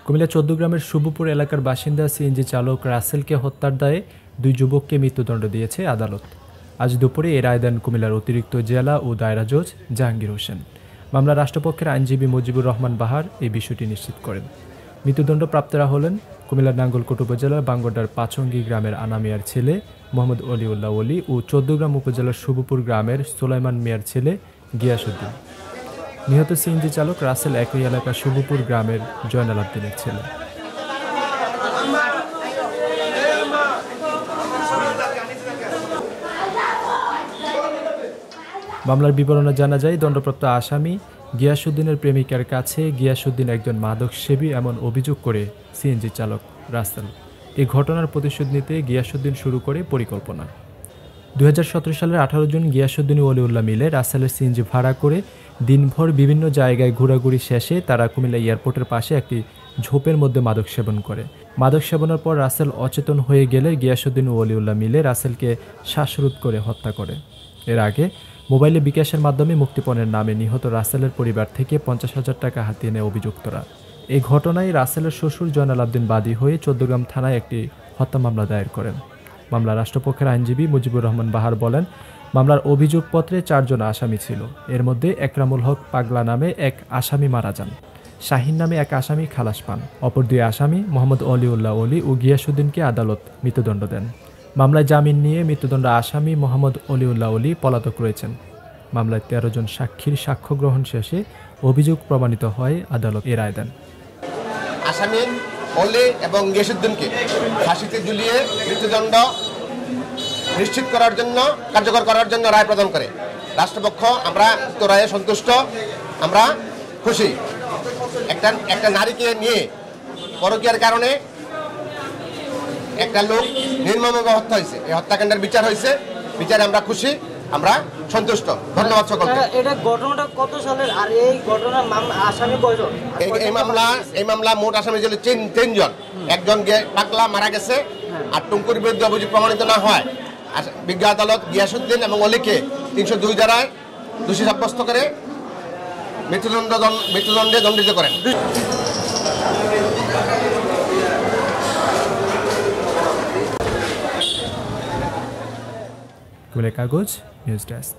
কুমিল্লা ১৪ গ্রামের শুভপুর এলাকার বাসিন্দা সিএনজি চালক রাসেলকে হত্যার দায়ে ২ যুবককে মৃত্যুদণ্ড দিয়েছে আদালত। আজ দুপুরে এ রায় দেন কুমিল্লার অতিরিক্ত জেলা ও দায়রা জজ জাহাঙ্গীর হোসেন। মামলা রাষ্ট্রপক্ষের আইনজীবী মুজিবুর রহমান বাহার এই বিষয়টি নিশ্চিত করেন। মৃত্যুদণ্ডপ্রাপ্তরা হলেন কুমিল্লার নাঙ্গলকোট উপজেলার বাঙ্গডার পাচঙ্গি গ্রামের আনা মিয়ার ছেলে মোহাম্মদ অলিউল্লাহ অলি ও ১৪ গ্রাম উপজেলার শুভপুর গ্রামের সোলাইমান মিয়ার ছেলে গিয়াসউদ্দিন। নিহত সিএনজি চালক রাসেল একই এলাকার শুভপুর গ্রামের জয়নাল আবদিনের ছেলে। মামলার বিবরণে জানা যায়, দণ্ডপ্রাপ্ত আসামি গিয়াসউদ্দিনের প্রেমিকার কাছে গিয়াসউদ্দিন একজন মাদক সেবী এমন অভিযোগ করে সিএনজি চালক রাসেল। এই ঘটনার প্রতিশোধ নিতে গিয়াসউদ্দিন শুরু করে পরিকল্পনা। ২০১৭ সালের ১৮ জুন গিয়াসউদ্দিন ও অলিউল্লাহ মিলে রাসেলের সিএনজি ভাড়া করে দিনভর বিভিন্ন জায়গায় ঘোরাঘুরি শেষে তারা কুমিল্লা এয়ারপোর্টের পাশে একটি ঝোপের মধ্যে মাদক সেবন করে। মাদক সেবনের পর রাসেল অচেতন হয়ে গেলে গিয়াসউদ্দিন ও অলিউল্লাহ মিলে রাসেলকে শ্বাসরোধ করে হত্যা করে। এর আগে মোবাইলে বিকাশের মাধ্যমে মুক্তিপণের নামে নিহত রাসেলের পরিবার থেকে ৫০,০০০ টাকা হাতিয়ে নেয় অভিযুক্তরা। এই ঘটনায় রাসেলের শ্বশুর জয়নাল আবদিন বাদী হয়ে ১৪ গ্রাম থানায় একটি হত্যা মামলা দায়ের করেন। মামলা রাষ্ট্রপক্ষের আইনজীবী মুজিবুর রহমান বাহার বলেন, মামলার অভিযোগপত্রে ৪ জন আসামি ছিল। এর মধ্যে একরামুল হক পাগলা নামে এক আসামি মারা যান, শাহিন নামে এক আসামি খালাস পান। অপর ২ আসামি মোহাম্মদ অলিউল্লাহ অলি ও গিয়াসউদ্দিনকে আদালত মৃত্যুদণ্ড দেন। মামলায় জামিন নিয়ে মৃত্যুদণ্ড আসামি মোহাম্মদ অলিউল্লাহ অলি পলাতক রয়েছেন। মামলায় ১৩ জন সাক্ষীর সাক্ষ্য গ্রহণ শেষে অভিযোগ প্রমাণিত হয়, আদালত এ রায় দেন। আসামি অলি এবং গিয়াসউদ্দিনকে ফাঁসিতে ঝুলিয়ে মৃত্যুদণ্ড নিশ্চিত করার জন্য, কার্যকর করার জন্য রায় প্রদান করে। রাষ্ট্রপক্ষ আমরা উক্ত রায়ে সন্তুষ্ট, আমরা খুশি। একটা নারীকে নিয়ে পরকীয়ার কারণে একটা লোক নির্মমভাবে হত্যা হয়েছে। এই হত্যাকাণ্ডের বিচার হয়েছে, বিচারে আমরা খুশি, আমরা সন্তুষ্ট। ধন্যবাদ সকলকে। এটা ঘটনাটা কত সালের আর এই ঘটনার আসামি কয়জন? এই মামলা মোট আসামি ছিল ৩ জন। একজন পাগলা মারা গেছে, আর টুঙ্কুর বিরুদ্ধে অভিযোগ প্রমাণিত না হয় বিজ্ঞ আদালত গিয়াসউদ্দিন এবং অলিকে ৩০২ ধারায় দোষী সাব্যস্ত করে মৃত্যুদণ্ডে দণ্ডিত করেন। কুমিল্লা কাগজ নিউজ ডেস্ক।